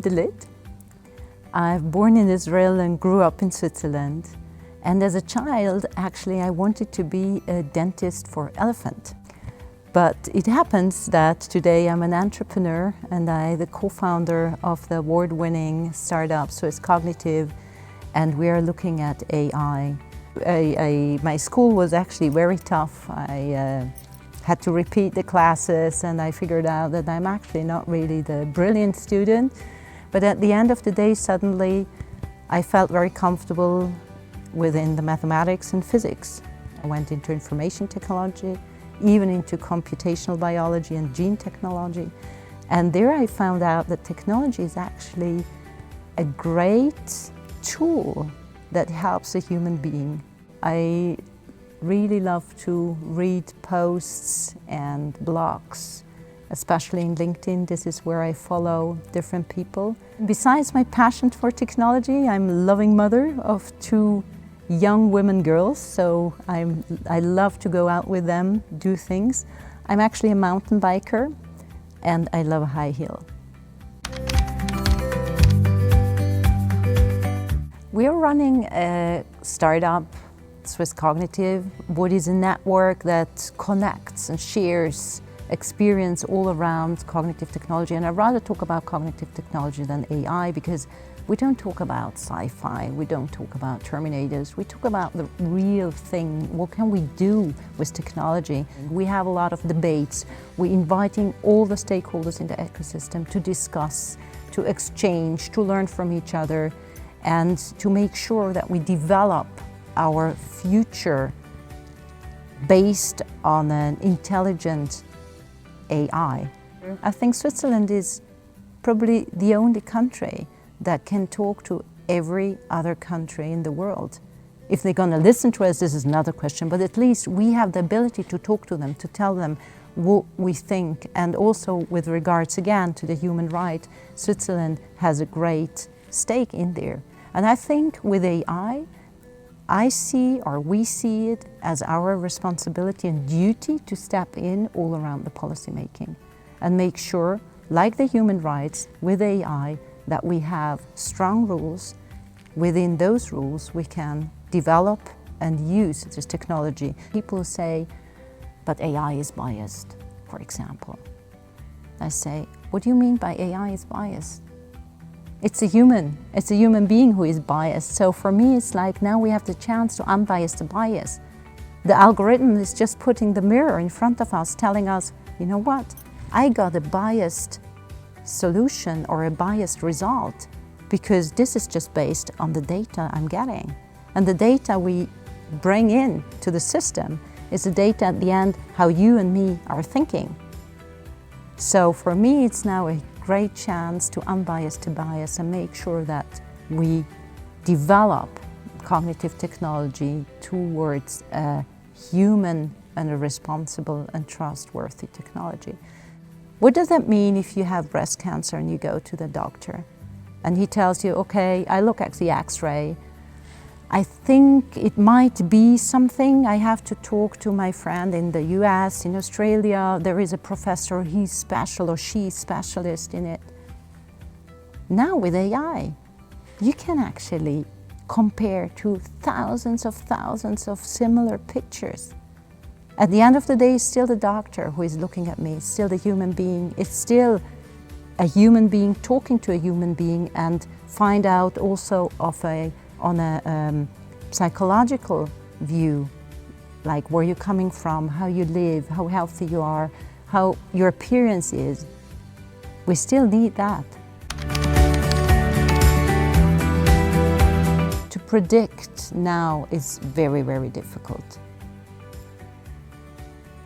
Dalith. I'm born in Israel and grew up in Switzerland. And as a child, actually, I wanted to be a dentist for elephant. But it happens that today I'm an entrepreneur and I'm the co-founder of the award-winning startup Swiss Cognitive, and we are looking at AI. My school was actually very tough. I had to repeat the classes, and I figured out that I'm actually not really the brilliant student. But at the end of the day, suddenly, I felt very comfortable within the mathematics and physics. I went into information technology, even into computational biology and gene technology. And there I found out that technology is actually a great tool that helps a human being. I really love to read posts and blogs, especially in LinkedIn. This is where I follow different people. Besides my passion for technology, I'm a loving mother of 2 young women girls, so I love to go out with them, do things. I'm actually a mountain biker, and I love high heel. We're running a startup, Swiss Cognitive, what is a network that connects and shares experience all around cognitive technology. And I'd rather talk about cognitive technology than AI, because we don't talk about sci-fi, we don't talk about Terminators, we talk about the real thing. What can we do with technology? We have a lot of debates. We're inviting all the stakeholders in the ecosystem to discuss, to exchange, to learn from each other, and to make sure that we develop our future based on an intelligent AI. I think Switzerland is probably the only country that can talk to every other country in the world. If they're going to listen to us, this is another question, but at least we have the ability to talk to them, to tell them what we think. And also with regards, again, to the human right, Switzerland has a great stake in there. And I think with AI, we see it as our responsibility and duty to step in all around the policy making and make sure, like the human rights with AI, that we have strong rules. Within those rules, we can develop and use this technology. People say, but AI is biased, for example. I say, what do you mean by AI is biased? It's a human being who is biased. So for me, it's like now we have the chance to unbias the bias. The algorithm is just putting the mirror in front of us, telling us, you know what? I got a biased solution or a biased result because this is just based on the data I'm getting. And the data we bring in to the system is the data at the end, how you and me are thinking. So for me, it's now a great chance to unbias the bias and make sure that we develop cognitive technology towards a human and a responsible and trustworthy technology. What does that mean if you have breast cancer and you go to the doctor and he tells you, okay, I look at the X-ray, I think it might be something. I have to talk to my friend in the US, in Australia, there is a professor, he's special or she's specialist in it. Now with AI, you can actually compare to thousands of similar pictures. At the end of the day, it's still the doctor who is looking at me, it's still the human being, it's still a human being talking to a human being, and find out also on a psychological view, like where you're coming from, how you live, how healthy you are, how your appearance is. We still need that. To predict now is very, very difficult.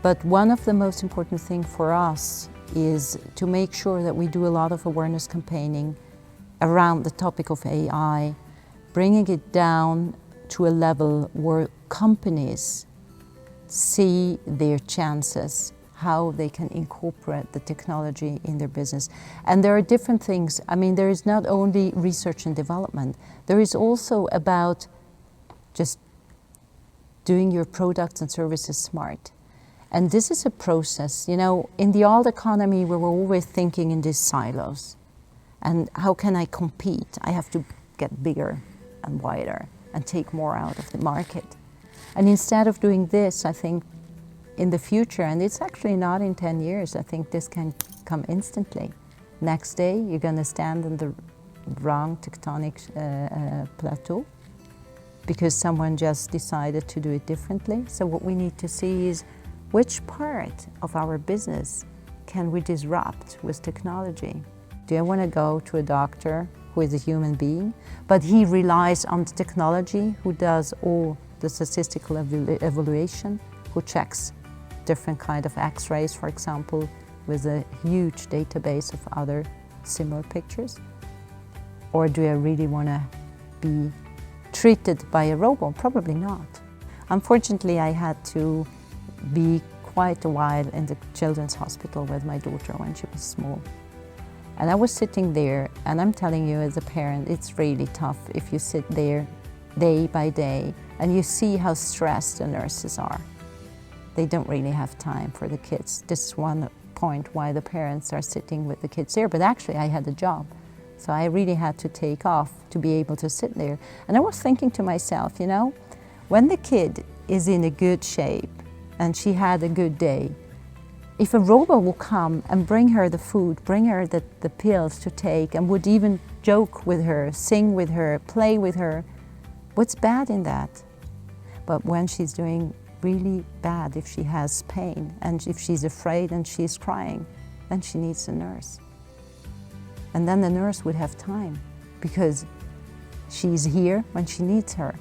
But one of the most important things for us is to make sure that we do a lot of awareness campaigning around the topic of AI, bringing it down to a level where companies see their chances, how they can incorporate the technology in their business. And there are different things. I mean, there is not only research and development, there is also about just doing your products and services smart. And this is a process. You know, in the old economy, we were always thinking in these silos. And how can I compete? I have to get bigger and wider and take more out of the market. And instead of doing this, I think in the future, and it's actually not in 10 years, I think this can come instantly. Next day, you're going to stand on the wrong tectonic plateau because someone just decided to do it differently. So what we need to see is which part of our business can we disrupt with technology? Do I want to go to a doctor who is a human being, but he relies on the technology, who does all the statistical evaluation, who checks different kind of x-rays, for example, with a huge database of other similar pictures? Or do I really want to be treated by a robot? Probably not. Unfortunately, I had to be quite a while in the children's hospital with my daughter when she was small. And I was sitting there, and I'm telling you as a parent, it's really tough if you sit there day by day and you see how stressed the nurses are. They don't really have time for the kids. This is one point why the parents are sitting with the kids there, but actually I had a job. So I really had to take off to be able to sit there. And I was thinking to myself, you know, when the kid is in a good shape and she had a good day, if a robot will come and bring her the food, bring her the pills to take, and would even joke with her, sing with her, play with her, what's bad in that? But when she's doing really bad, if she has pain, and if she's afraid and she's crying, then she needs a nurse. And then the nurse would have time, because she's here when she needs her.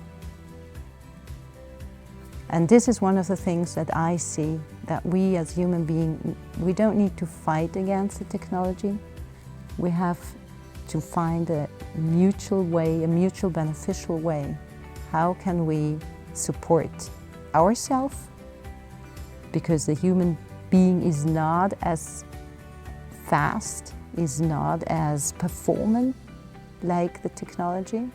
And this is one of the things that I see, that we as human beings, we don't need to fight against the technology. We have to find a mutual way, a mutual beneficial way. How can we support ourselves? Because the human being is not as fast, is not as performant like the technology.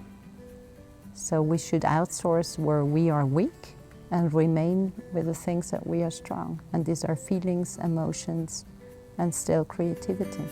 So we should outsource where we are weak and remain with the things that we are strong. And these are feelings, emotions, and still creativity.